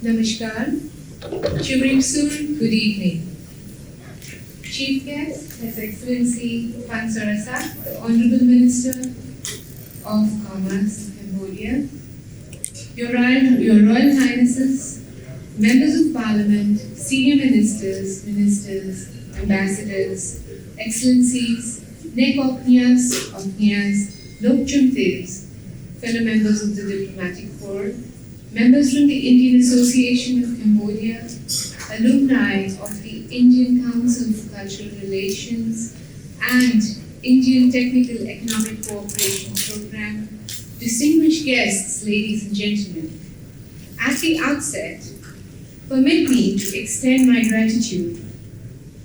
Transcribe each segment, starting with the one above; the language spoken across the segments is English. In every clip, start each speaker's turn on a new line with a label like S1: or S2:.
S1: Namaskar, Chum, good evening. Chief guest, His Excellency Pan Sarosak, the Honorable Minister of Commerce, Cambodia, Your Royal Highnesses, Members of Parliament, Senior Ministers, Ambassadors, Excellencies Neak O Okhneas, Lokchumteav, fellow members of the Diplomatic Corps, members from the Indian Association of Cambodia, alumni of the Indian Council for Cultural Relations and Indian Technical Economic Cooperation Program, distinguished guests, ladies and gentlemen. At the outset, permit me to extend my gratitude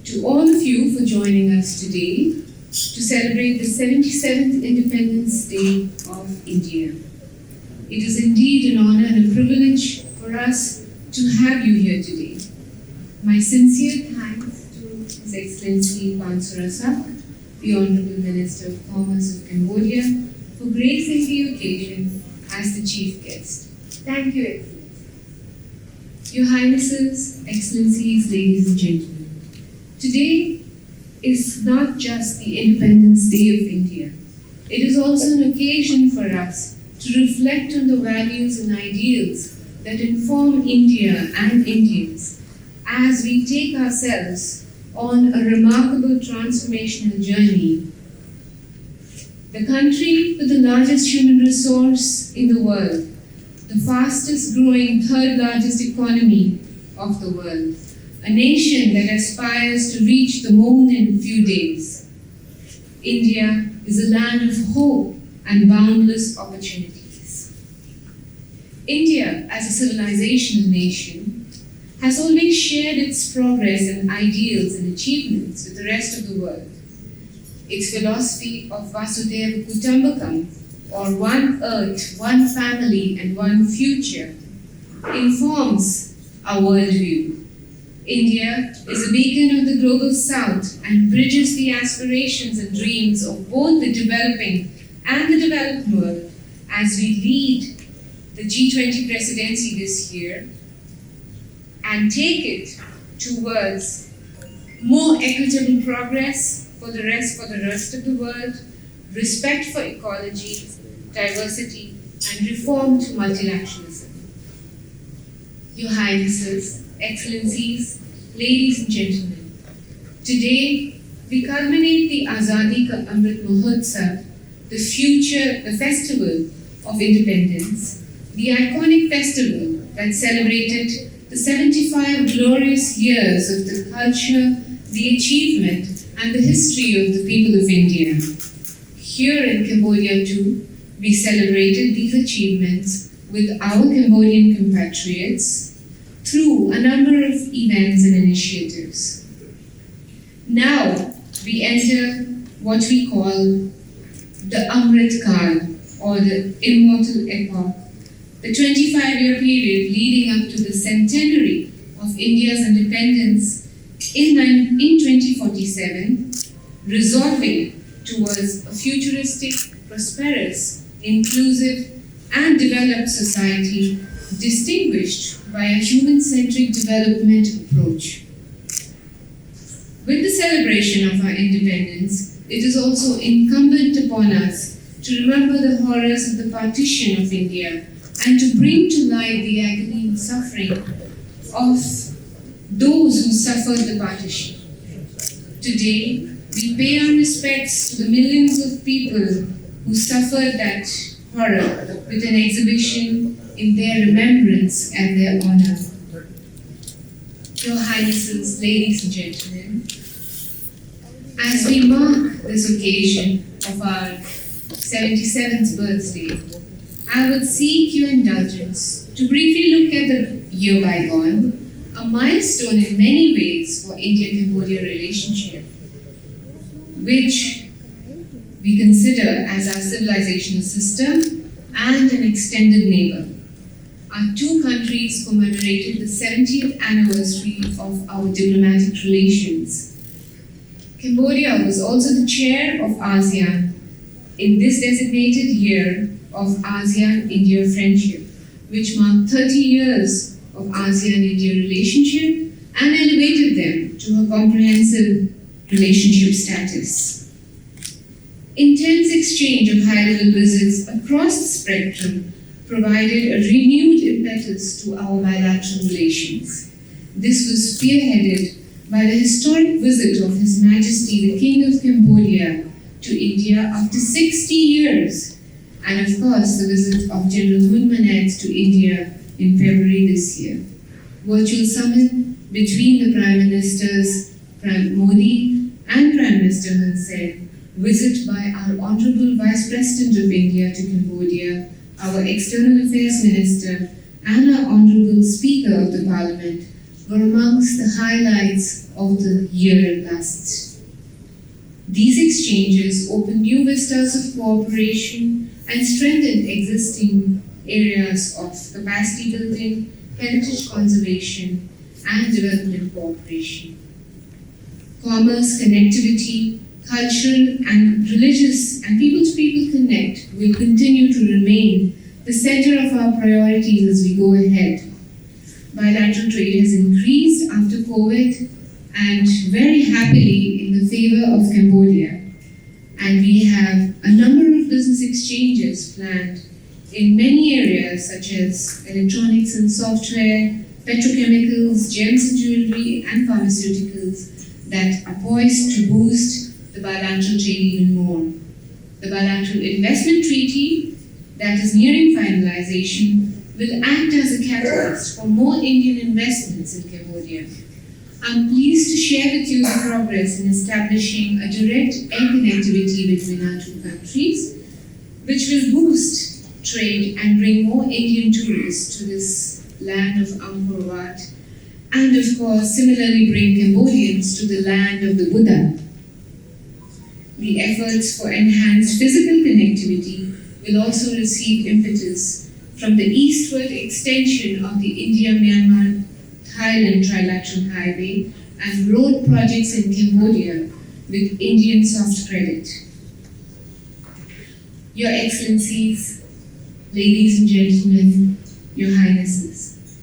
S1: to all of you for joining us today to celebrate the 77th Independence Day of India. It is indeed an honor and a privilege for us to have you here today. My sincere thanks to His Excellency Pan Sarosak, the Honorable Minister of Commerce of Cambodia, for gracing the occasion as the chief guest. Thank you, Excellency. Your Highnesses, Excellencies, ladies and gentlemen, today is not just the Independence Day of India. It is also an occasion for us to reflect on the values and ideals that inform India and Indians as we take ourselves on a remarkable transformational journey. The country with the largest human resource in the world, the fastest growing third largest economy of the world, a nation that aspires to reach the moon in a few days. India is a land of hope and boundless opportunities. India, as a civilizational nation, has always shared its progress and ideals and achievements with the rest of the world. Its philosophy of Vasudhaiva Kutumbakam, or one earth, one family, and one future, informs our worldview. India is a beacon of the global south and bridges the aspirations and dreams of both the developing and the developed world as we lead the G20 presidency this year and take it towards more equitable progress for the rest of the world, respect for ecology, diversity, and reform to multilateralism. Your Highnesses, Excellencies, ladies and gentlemen, today we culminate the Azadi Ka Amrit Mahotsav, the festival of independence, the iconic festival that celebrated the 75 glorious years of the culture, the achievement, and the history of the people of India. Here in Cambodia too, we celebrated these achievements with our Cambodian compatriots through a number of events and initiatives. Now we enter what we call the Amrit Kal, or the immortal epoch, the 25-year period leading up to the centenary of India's independence in 2047, resolving towards a futuristic, prosperous, inclusive, and developed society distinguished by a human-centric development approach. With the celebration of our independence, it is also incumbent upon us to remember the horrors of the partition of India and to bring to light the agony and suffering of those who suffered the partition. Today, we pay our respects to the millions of people who suffered that horror with an exhibition in their remembrance and their honor. Your Highnesses, ladies and gentlemen, as we mark this occasion of our 77th birthday, I would seek your indulgence to briefly look at the year bygone, a milestone in many ways for India-Cambodia relationship, which we consider as our civilizational system and an extended neighbor. Our two countries commemorated the 70th anniversary of our diplomatic relations. Cambodia was also the chair of ASEAN in this designated year of ASEAN-India friendship, which marked 30 years of ASEAN-India relationship and elevated them to a comprehensive relationship status. Intense exchange of high-level visits across the spectrum provided a renewed impetus to our bilateral relations. This was spearheaded by the historic visit of His Majesty the King of Cambodia to India after 60 years, and of course the visit of General Hon'ble to India in February this year. Virtual summit between the Prime Ministers Modi and Prime Minister Hun Sen, visit by our Honorable Vice President of India to Cambodia, our External Affairs Minister, and our Honorable Speaker of the Parliament were amongst the highlights of the year last. These exchanges opened new vistas of cooperation and strengthened existing areas of capacity building, heritage conservation, and development cooperation. Commerce, connectivity, cultural and religious and people-to-people connect will continue to remain the center of our priorities as we go ahead. Bilateral trade has increased after COVID and very happily in the favor of Cambodia. And we have a number of business exchanges planned in many areas such as electronics and software, petrochemicals, gems and jewelry, and pharmaceuticals that are poised to boost the bilateral trade even more. The bilateral investment treaty that is nearing finalization will act as a catalyst for more Indian investments in Cambodia. I'm pleased to share with you the progress in establishing a direct air connectivity between our two countries, which will boost trade and bring more Indian tourists to this land of Angkor Wat, and of course similarly bring Cambodians to the land of the Buddha. The efforts for enhanced physical connectivity will also receive impetus from the eastward extension of the India-Myanmar-Thailand Trilateral Highway and road projects in Cambodia with Indian soft credit. Your Excellencies, ladies and gentlemen, Your Highnesses,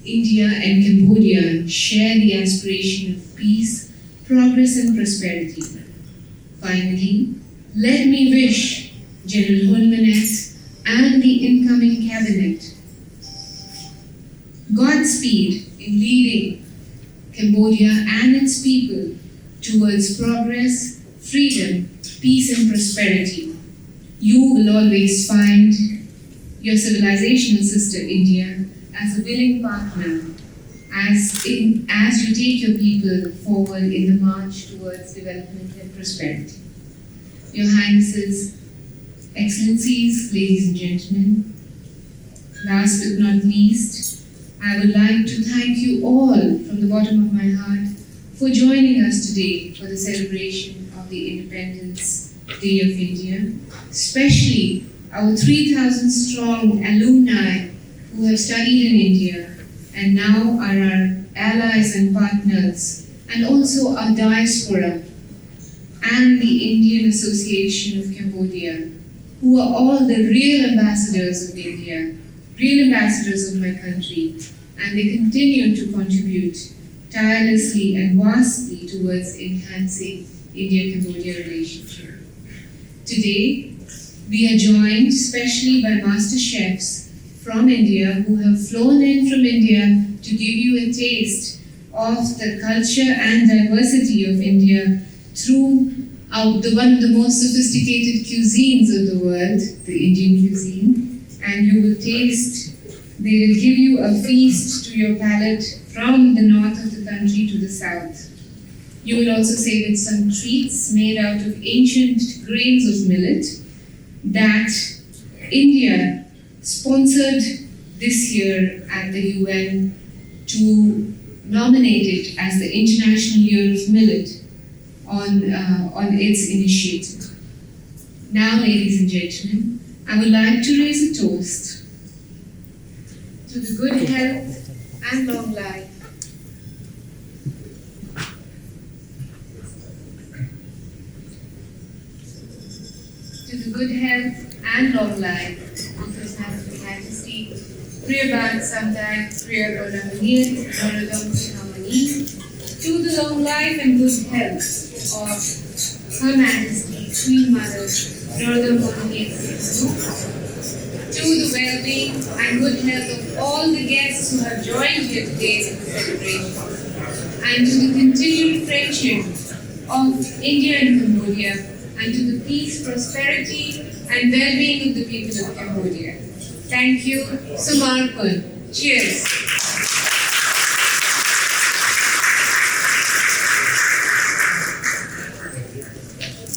S1: India and Cambodia share the aspiration of peace, progress and prosperity. Finally, let me wish General Hon'ble and the incoming cabinet Godspeed in leading Cambodia and its people towards progress, freedom, peace and prosperity. You will always find your civilizational sister India as a willing partner as you take your people forward in the march towards development and prosperity. Your Highnesses, Excellencies, ladies and gentlemen, last but not least, I would like to thank you all from the bottom of my heart for joining us today for the celebration of the Independence Day of India, especially our 3,000 strong alumni who have studied in India and now are our allies and partners, and also our diaspora and the Indian Association of Cambodia, who are all the real ambassadors of India, real ambassadors of my country, and they continue to contribute tirelessly and vastly towards enhancing India-Cambodia relationship. Today, we are joined especially by master chefs from India who have flown in from India to give you a taste of the culture and diversity of India through one of the most sophisticated cuisines of the world, the Indian cuisine, and you will taste, they will give you a feast to your palate from the north of the country to the south. You will also savor some treats made out of ancient grains of millet that India sponsored this year at the UN to nominate it as the International Year of Millet on its initiative. Now, ladies and gentlemen, I would like to raise a toast to the good health and long life of His Majesty, Priya H.E to the long life and good health of Her Majesty Queen Mother Northern to the well-being and good health of all the guests who have joined here today in the celebration, and to the continued friendship of India and Cambodia, and to the peace, prosperity, and well-being of the people of Cambodia. Thank you. Samarpan. Cheers.